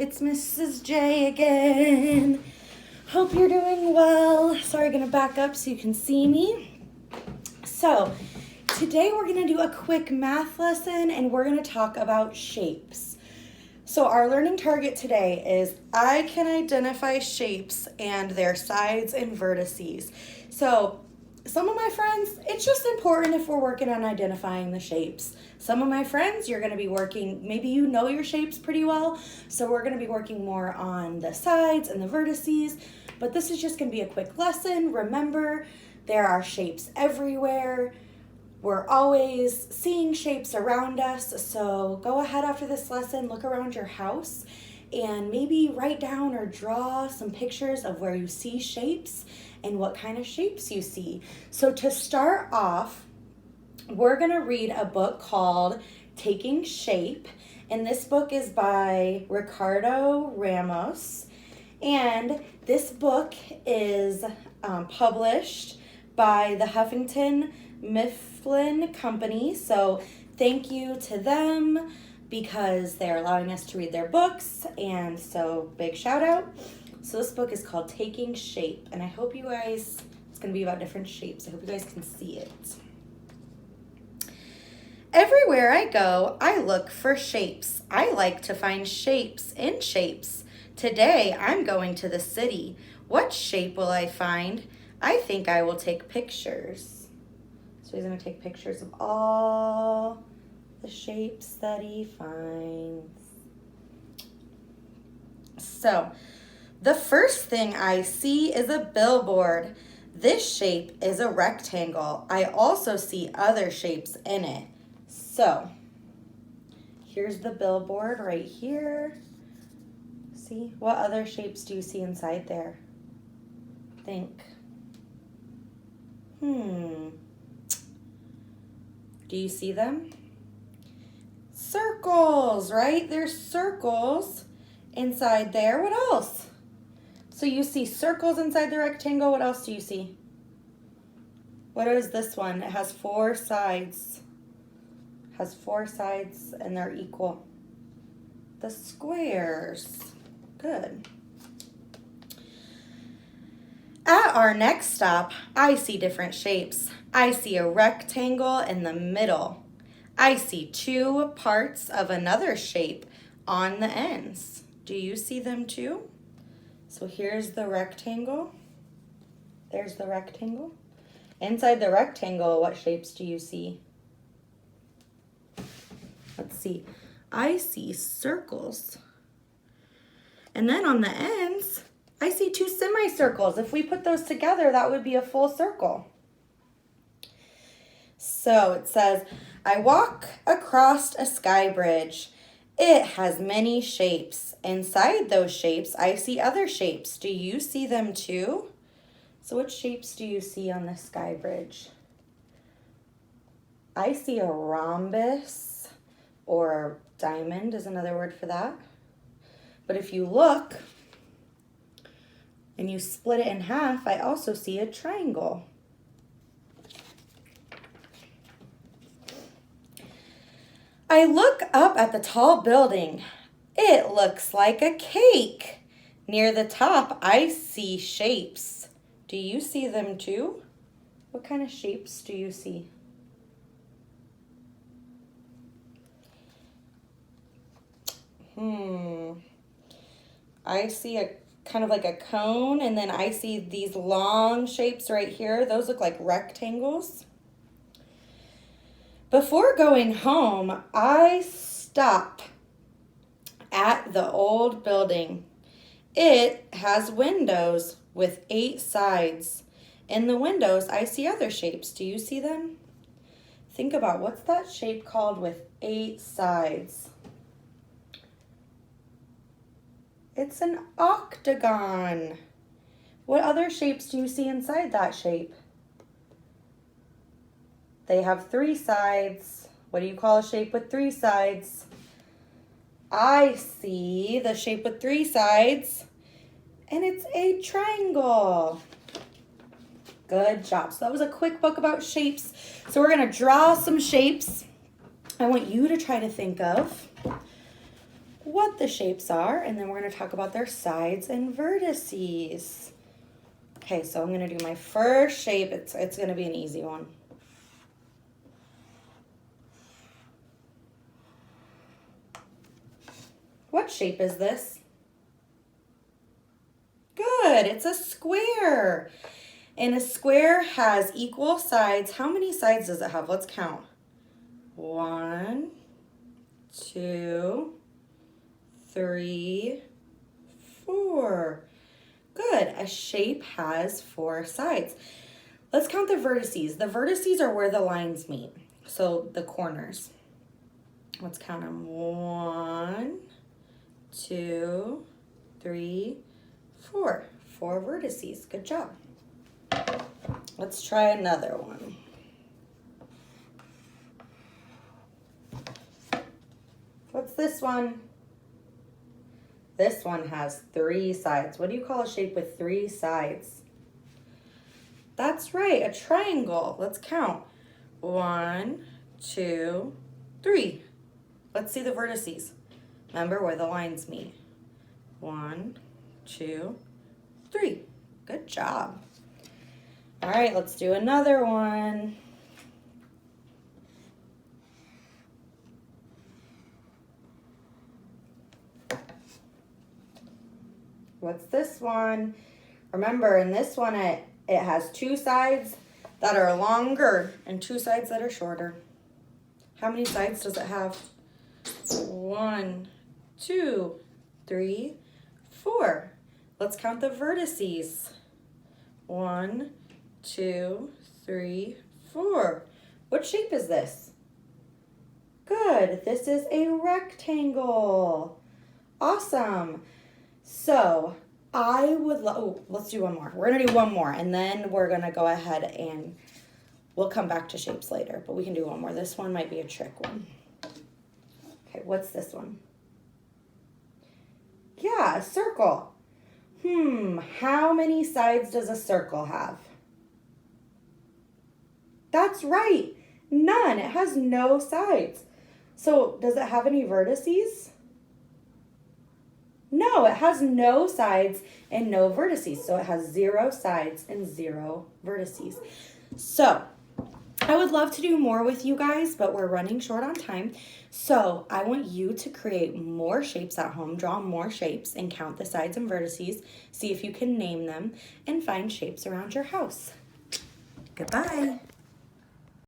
it's Mrs. J again. Hope you're doing well. Sorry, gonna back up so you can see me. So, today we're gonna do a quick math lesson and we're gonna talk about shapes. So our learning target today is I can identify shapes and their sides and vertices. So some of my friends, it's just important if we're working on identifying the shapes. Some of my friends, you're going to be working, maybe you know your shapes pretty well, so we're going to be working more on the sides and the vertices, but this is just going to be a quick lesson. Remember, there are shapes everywhere. We're always seeing shapes around us, so go ahead after this lesson, look around your house, and maybe write down or draw some pictures of where you see shapes and what kind of shapes you see. So to start off, we're going to read a book called Taking Shape, and this book is by Ricardo Ramos, and this book is published by the Huffington Mifflin Company, so thank you to them because they're allowing us to read their books, and so big shout out. So this book is called Taking Shape, and I hope you guys, it's going to be about different shapes. I hope you guys can see it. Everywhere I go, I look for shapes. I like to find shapes in shapes. Today, I'm going to the city. What shape will I find? I think I will take pictures. So he's going to take pictures of all the shapes that he finds. So, the first thing I see is a billboard. This shape is a rectangle. I also see other shapes in it. So, here's the billboard right here. See, what other shapes do you see inside there? Think. Do you see them? Circles, right? There's circles inside there. What else? So you see circles inside the rectangle. What else do you see? What is this one? It has 4 sides. It has 4 sides and they're equal. The squares. Good. At our next stop, I see different shapes. I see a rectangle in the middle. I see 2 parts of another shape on the ends. Do you see them too? So here's the rectangle. There's the rectangle. Inside the rectangle, what shapes do you see? Let's see. I see circles. And then on the ends, I see 2 semicircles. If we put those together, that would be a full circle. So it says, I walk across a sky bridge. It has many shapes. Inside those shapes, I see other shapes. Do you see them too? So what shapes do you see on the sky bridge? I see a rhombus, or diamond is another word for that. But if you look and you split it in half, I also see a triangle. I look up at the tall building. It looks like a cake. Near the top, I see shapes. Do you see them too? What kind of shapes do you see? I see a kind of like a cone, and then I see these long shapes right here. Those look like rectangles. Before going home, I stop at the old building. It has windows with 8 sides. In the windows, I see other shapes. Do you see them? Think about what's that shape called with 8 sides? It's an octagon. What other shapes do you see inside that shape? They have 3 sides. What do you call a shape with 3 sides? I see the shape with 3 sides, and it's a triangle. Good job. So that was a quick book about shapes. So we're going to draw some shapes. I want you to try to think of what the shapes are, and then we're going to talk about their sides and vertices. Okay, so I'm going to do my first shape. It's going to be an easy one. What shape is this? Good, it's a square. And a square has equal sides. How many sides does it have? Let's count. 1, 2, 3, 4. Good, a shape has 4 sides. Let's count the vertices. The vertices are where the lines meet. So the corners. Let's count them. 1, 2, 3, 4. 4 vertices. Good job. Let's try another one. What's this one? This one has 3 sides. What do you call a shape with 3 sides? That's right, a triangle. Let's count. 1, 2, 3. Let's see the vertices. Remember where the lines meet. 1, 2, 3. Good job. All right, let's do another one. What's this one? Remember, in this one, it has 2 sides that are longer and 2 sides that are shorter. How many sides does it have? 1, 2, 3, 4. Let's count the vertices. 1, 2, 3, 4. What shape is this? Good. This is a rectangle. Awesome. So I would let's do one more. We're going to do one more, and then we're going to go ahead and we'll come back to shapes later, but we can do one more. This one might be a trick one. Okay, what's this one? Yeah, a circle. How many sides does a circle have? That's right, none. It has no sides. So does it have any vertices? No, it has no sides and no vertices. So it has 0 sides and 0 vertices. So I would love to do more with you guys, but we're running short on time. So I want you to create more shapes at home, draw more shapes, and count the sides and vertices. See if you can name them and find shapes around your house. Goodbye.